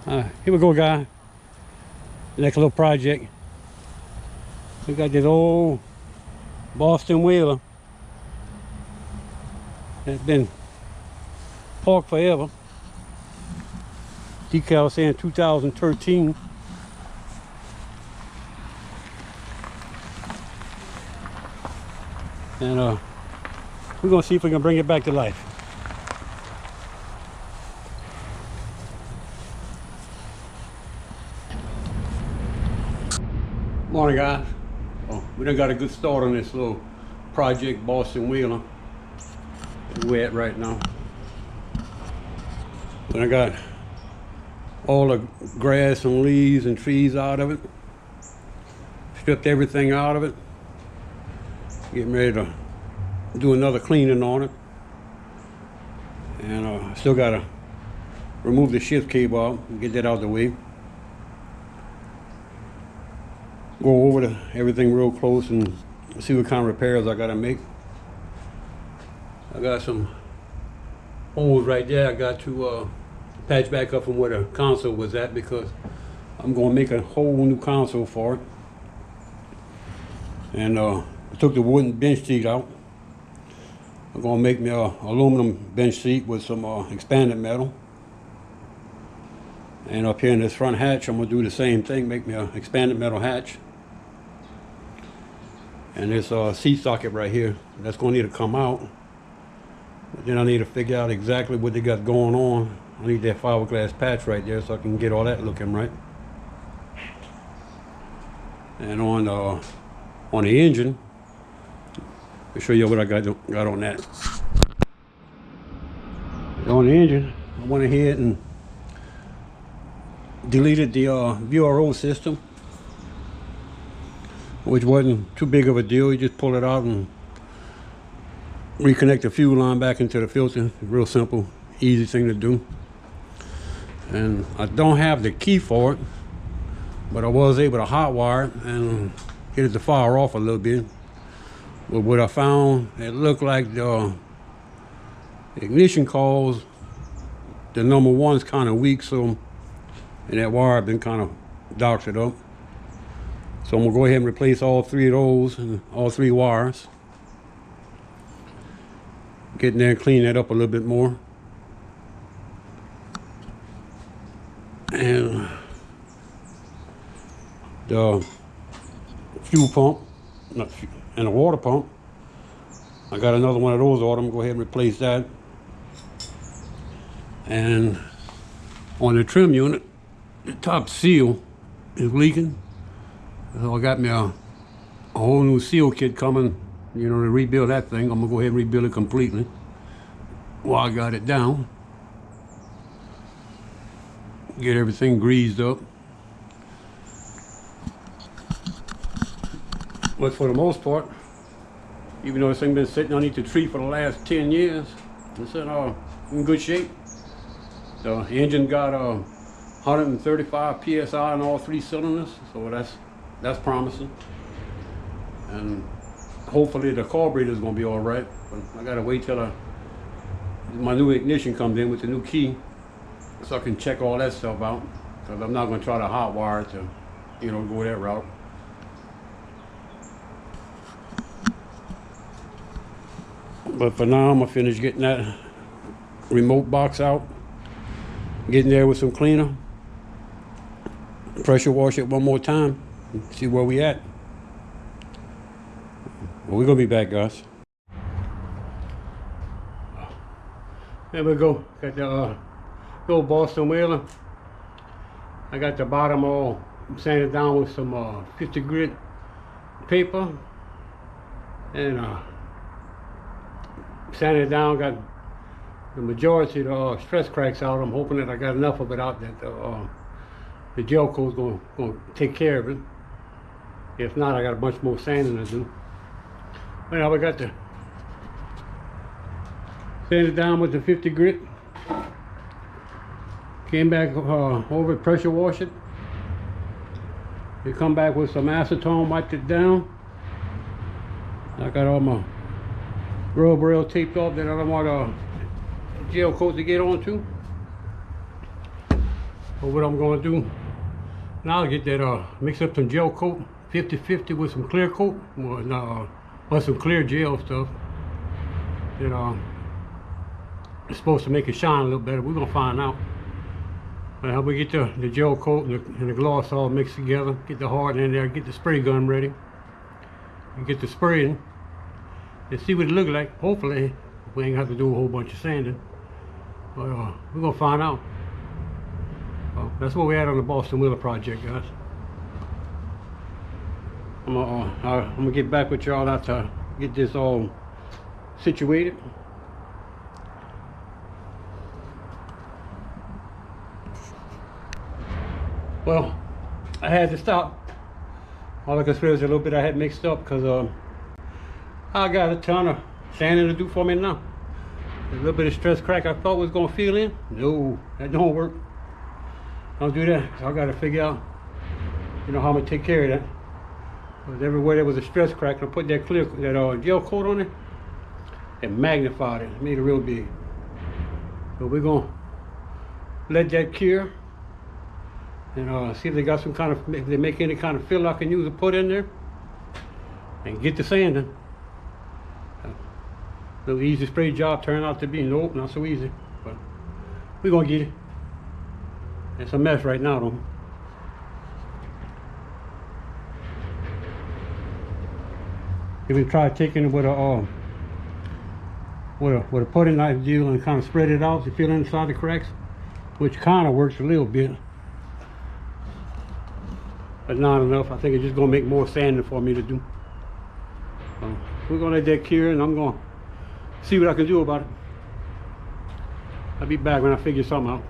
Here we go, guys. Next little project. We got this old Boston whaler that's been parked forever. Decal saying 2013. And we're gonna see if we can bring it back to life. Morning, guys. We done got a good start on this little project, Boston whaler. Where we at right now. But I got all the grass and leaves and trees out of it. Stripped everything out of it. Getting ready to do another cleaning on it. And still gotta remove the shift cable out and get that out of the way. Go over everything real close and see what kind of repairs I gotta make. I got some holes right there I got to patch back up from where the console was at, because I'm gonna make a whole new console for it. And I took the wooden bench seat out. I'm gonna make me a aluminum bench seat with some expanded metal. And up here in this front hatch, I'm gonna do the same thing, make me an expanded metal hatch. And this seat socket right here, that's gonna need to come out. But then I need to figure out exactly what they got going on. I need that fiberglass patch right there so I can get all that looking right. And on the engine, I'll show you what I got on that. On the engine, I went ahead and deleted the VRO system, which wasn't too big of a deal. You just pull it out and reconnect the fuel line back into the filter. Real simple, easy thing to do. And I don't have the key for it, but I was able to hotwire it and get it to fire off a little bit. But what I found, it looked like the ignition coils, the number one's kind of weak, so, and that wire been kind of doctored up. So I'm gonna go ahead and replace all three of those and all three wires. Get in there and clean that up a little bit more. And the fuel pump, and the water pump, I got another one of those ordered. I'm gonna go ahead and replace that. And on the trim unit, the top seal is leaking. So I got me a whole new seal kit coming, you know, to rebuild that thing. I'm gonna go ahead and rebuild it completely while I got it down. Get everything greased up. But for the most part, even though this thing been sitting underneath the tree for the last 10 years, it's in good shape. The engine got 135 PSI in all three cylinders, so that's promising. And hopefully the carburetor is going to be all right. But I got to wait till my new ignition comes in with the new key, so I can check all that stuff out. Because I'm not going to try to hotwire it to, you know, go that route. But for now, I'm going to finish getting that remote box out. Getting there with some cleaner. Pressure wash it one more time. See where we at. Well, we're going to be back, guys. There we go. Got the old Boston whaler. I got the bottom all sanded down with some 50 grit paper. And sanded it down, got the majority of the stress cracks out. I'm hoping that I got enough of it out that the gel coat's going to take care of it. If not, I got a bunch more sanding to do. But now we got the sanded down with the 50 grit. Came back over it, pressure wash it. You come back with some acetone, wiped it down. I got all my rub rail taped off that I don't want gel coat to get onto. But what I'm going to do now, get that mix up some gel coat, 50-50 with some clear coat, or some clear gel stuff. That it's supposed to make it shine a little better. We're gonna find out. But how we get the gel coat and the gloss all mixed together, get the hardener in there, get the spray gun ready, and get the spraying, and see what it look like. Hopefully, we ain't have to do a whole bunch of sanding. But we're gonna find out. That's what we had on the Boston Wheeler project, guys. I'm gonna get back with y'all after I get this all situated. Well, I had to stop. All I can say is a little bit I had mixed up because I got a ton of sanding to do for me now. A little bit of stress crack I thought was gonna fill in. No, that don't work. Don't do that. So I gotta figure out, how I'm gonna take care of that. Because everywhere there was a stress crack, I put that gel coat on it. It magnified it, made it real big. So we're gonna let that cure and see if they got some kind of, if they make any kind of fill I can use to put in there, and get the sanding. The easy spray job turned out to be nope, not so easy, but we're gonna get it. It's a mess right now though. If we try taking it with a putty knife deal and kind of spread it out to fill inside the cracks, which kind of works a little bit, but not enough. I think it's just gonna make more sanding for me to do. We're gonna let that cure, and I'm gonna see what I can do about it. I'll be back when I figure something out.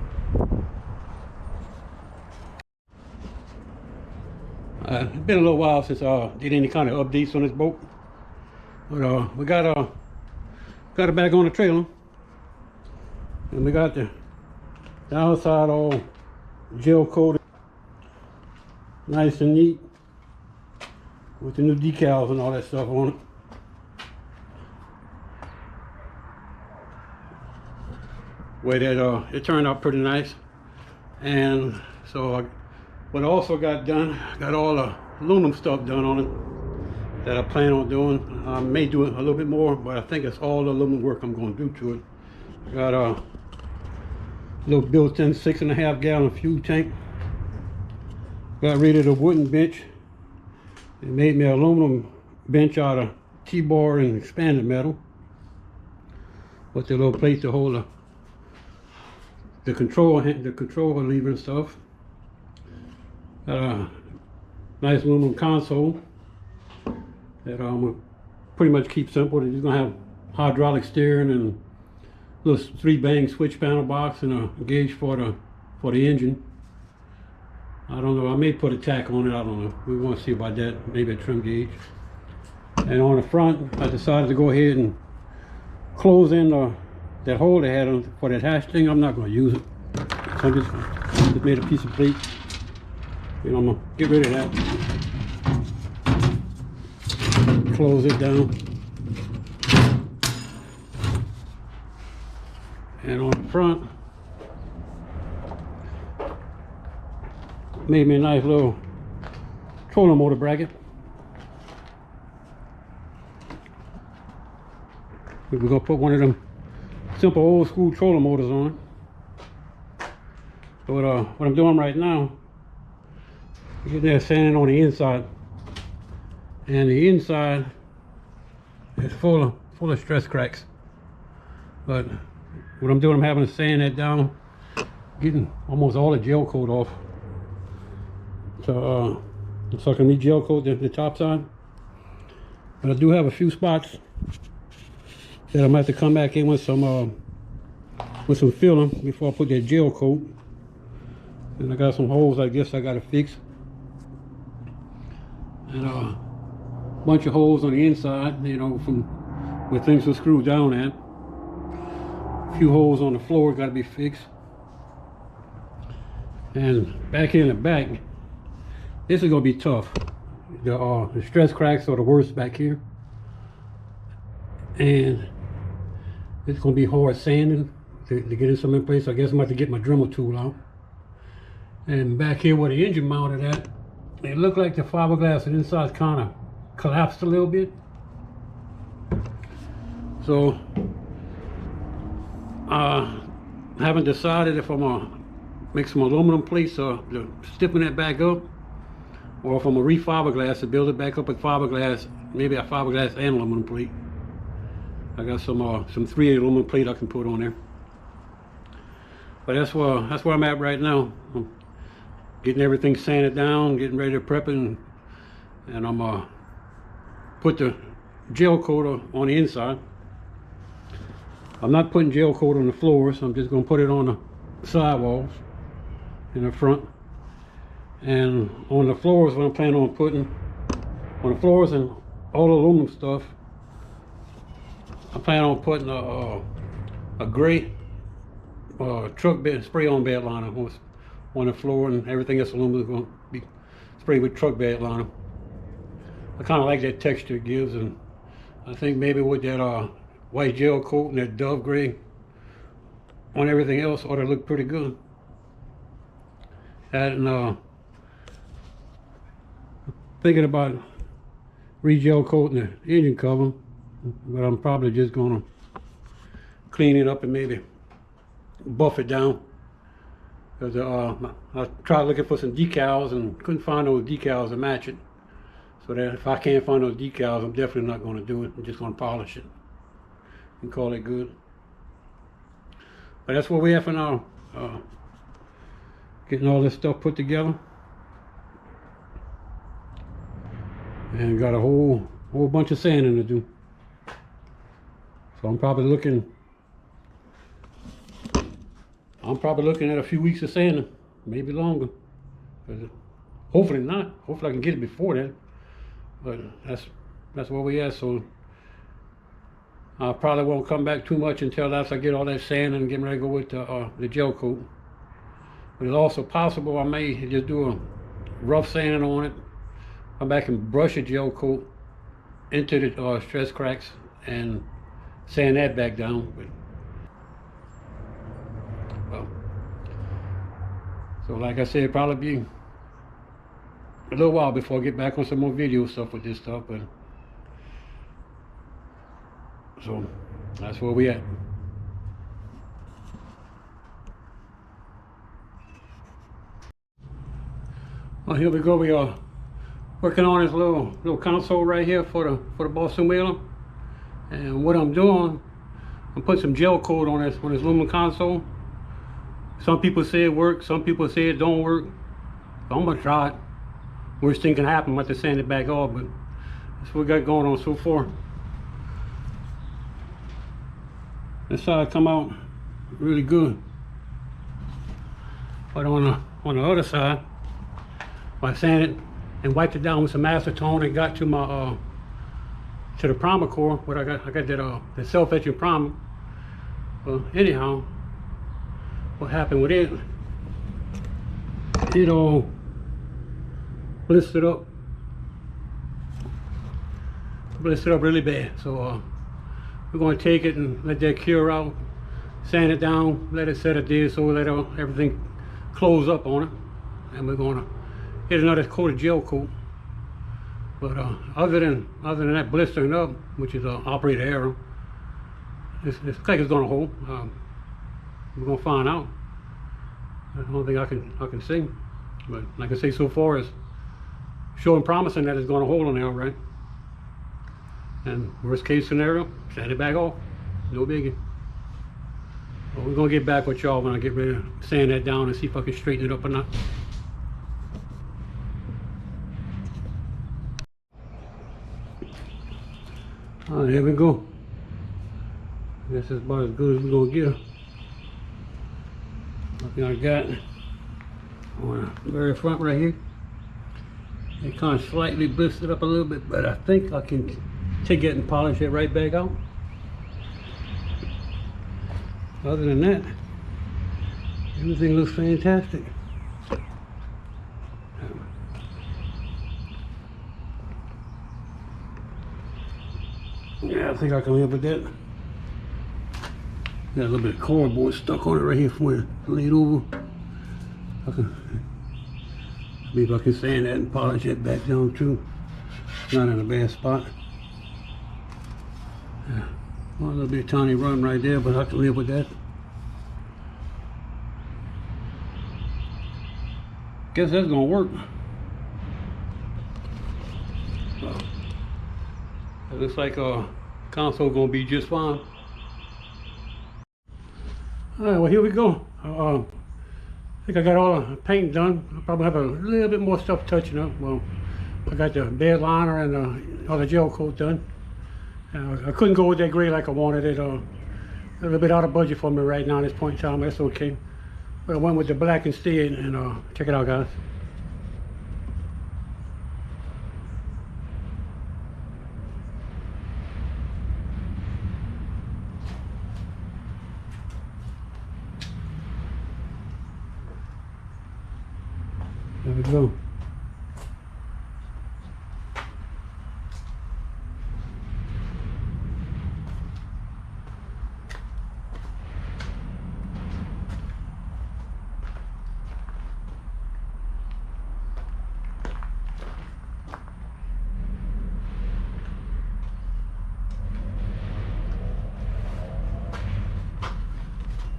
It's been a little while since I did any kind of updates on this boat, but we got it back on the trailer, and we got the outside all gel coated, nice and neat, with the new decals and all that stuff on it. Way that it turned out pretty nice. And so what I also got done, got all the aluminum stuff done on it that I plan on doing. I may do it a little bit more, but I think it's all the aluminum work I'm going to do to it. Got a little built-in 6.5 gallon fuel tank. Got rid of the wooden bench. It made me an aluminum bench out of T-bar and expanded metal, with the little plate to hold the control lever and stuff. Got a nice aluminum console that I'm gonna pretty much keep simple. It's gonna have hydraulic steering and little 3-bang switch panel box and a gauge for the engine. I don't know. I may put a tack on it. I don't know. We want to see about that. Maybe a trim gauge. And on the front, I decided to go ahead and close in that hole they had for that hatch thing. I'm not going to use it. So I just made a piece of plate. I'm going to get rid of that. Close it down. And on the front, made me a nice little trolling motor bracket. We're going to put one of them simple old school trolling motors on. So what I'm doing right now, I get there sanding on the inside, and the inside is full of stress cracks. But what I'm doing, I'm having to sand that down, getting almost all the gel coat off. So I can re-gel coat the top side. But I do have a few spots that I'm gonna have to come back in with some filling before I put that gel coat. And I got some holes I guess I gotta fix. And a bunch of holes on the inside, from where things were screwed down at. A few holes on the floor gotta be fixed. And back here in the back, this is gonna be tough. The stress cracks are the worst back here, and it's gonna be hard sanding to get in some in place. I guess I'm gonna have to get my Dremel tool out And back here where the engine mounted at, it looked like the fiberglass and inside kind of collapsed a little bit. So I haven't decided if I'm gonna make some aluminum plates to stiffen that back up, or if I'm gonna re-fiberglass to build it back up with fiberglass, maybe a fiberglass and aluminum plate. I got some 3/8 aluminum plate I can put on there. But that's where I'm at right now. I'm getting everything sanded down, getting ready to prep it, and I'm put the gel coat on the inside. I'm not putting gel coat on the floors. I'm just gonna put it on the sidewalls in the front. And on the floors, what I'm planning on putting on the floors and all the aluminum stuff, I plan on putting a gray truck bed spray-on bed liner on the floor, and everything else aluminum is going to be sprayed with truck bed liner. I kind of like that texture it gives, and I think maybe with that white gel coat and that dove gray on everything else ought to look pretty good. And thinking about re-gel coating the engine cover, but I'm probably just gonna clean it up and maybe buff it down, because I tried looking for some decals and couldn't find those decals to match it. So that if I can't find those decals, I'm definitely not going to do it. I'm just going to polish it and call it good. But that's what we have for now. Getting all this stuff put together, and got a whole bunch of sanding to do. So I'm probably looking at a few weeks of sanding, maybe longer. Hopefully not. Hopefully I can get it before then. But that's where we at. So I probably won't come back too much until after I get all that sanding and getting ready to go with the gel coat. But it's also possible I may just do a rough sanding on it, come back and brush a gel coat into the stress cracks and sand that back down. So like I said, it'll probably be a little while before I get back on some more video stuff with this stuff, but so that's where we at. Well, here we go. We are working on this little console right here for the Boston Whaler, and what I'm doing, I'm putting some gel coat on this aluminum console. Some people say it works, some people say it don't work. So I'm gonna try it. Worst thing can happen, I'm going to sand it back off, but that's what we got going on so far. This side come out really good, but on the other side, I sanded and wiped it down with some acetone and got to my to the primer core. But I got that the self-etching primer. Well, anyhow, what happened with it? It all blistered up really bad. So we're going to take it and let that cure out, sand it down, let it set a day so let everything close up on it, and we're going to hit another coat of gel coat. But other than that blistering up, which is an operator error, it's like it's going to hold. We're going to find out. I don't think I can see, but like I say, so far it's showing promising that it's going to hold on there, all right. And worst case scenario, sand it back off, no biggie. But we're gonna get back with y'all when I get ready to sand that down and see if I can straighten it up or not. All right, here we go. This is about as good as we're gonna get. Nothing I got on the very front right here. It kind of slightly blistered up a little bit, but I think I can take it and polish it right back out. Other than that, everything looks fantastic. Yeah, I think I can live with that. Got a little bit of cardboard stuck on it right here from where it laid over. I can See if I can sand that and polish it back down too. It's not in a bad spot. Yeah. Well, a little bit of tiny run right there, but I can live with that. Guess that's gonna work. It looks like console gonna be just fine. Alright, well here we go. I think I got all the paint done. I'll probably have a little bit more stuff touching up. Well, I got the bed liner and all the gel coat done. I couldn't go with that gray like I wanted it. A little bit out of budget for me right now at this point in time. That's okay. But I went with the black instead, and check it out, guys. There we go.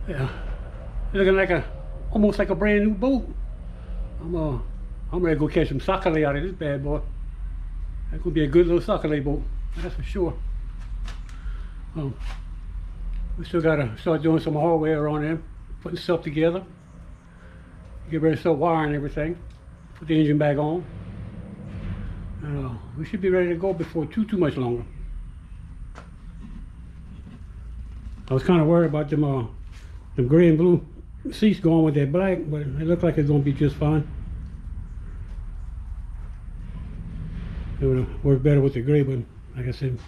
Yeah, it's looking like almost like a brand new boat. I'm ready to go catch some sac-a-lait out of this bad boy. That could be a good little sac-a-lait boat, that's for sure. We still gotta start doing some hardware on them, putting stuff together. Get ready to start wiring everything. Put the engine back on. We should be ready to go before too much longer. I was kind of worried about them gray and blue seats going with that black, but it looked like it's gonna be just fine. It would work better with the gray, but like I said, a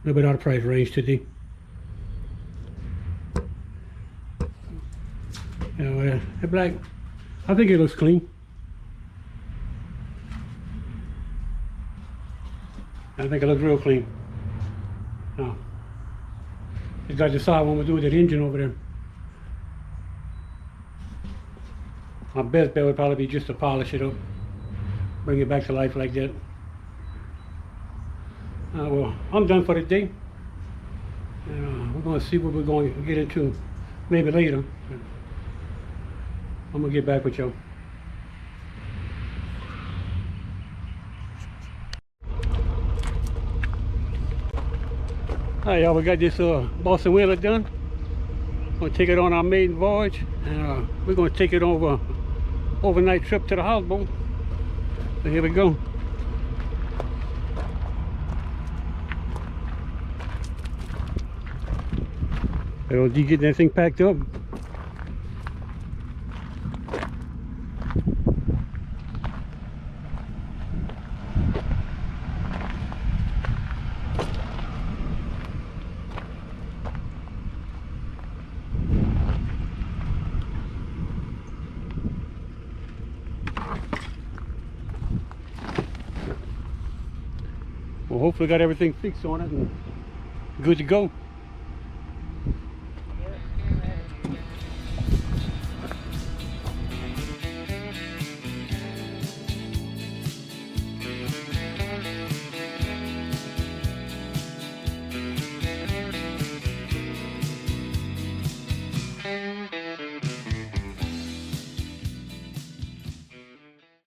little bit out of price range today. The black, I think it looks clean. I think it looks real clean. Now, just got to decide what we'll do with that engine over there. My best bet would probably be just to polish it up, bring it back to life like that. Well, I'm done for the day. We're going to see what we're going to get into maybe later. I'm going to get back with y'all. Alright, y'all, we got this Boston Whaler done. We're going to take it on our maiden voyage, and we're going to take it over overnight trip to the houseboat. So here we go. LD getting that thing packed up. Well, hopefully got everything fixed on it and good to go.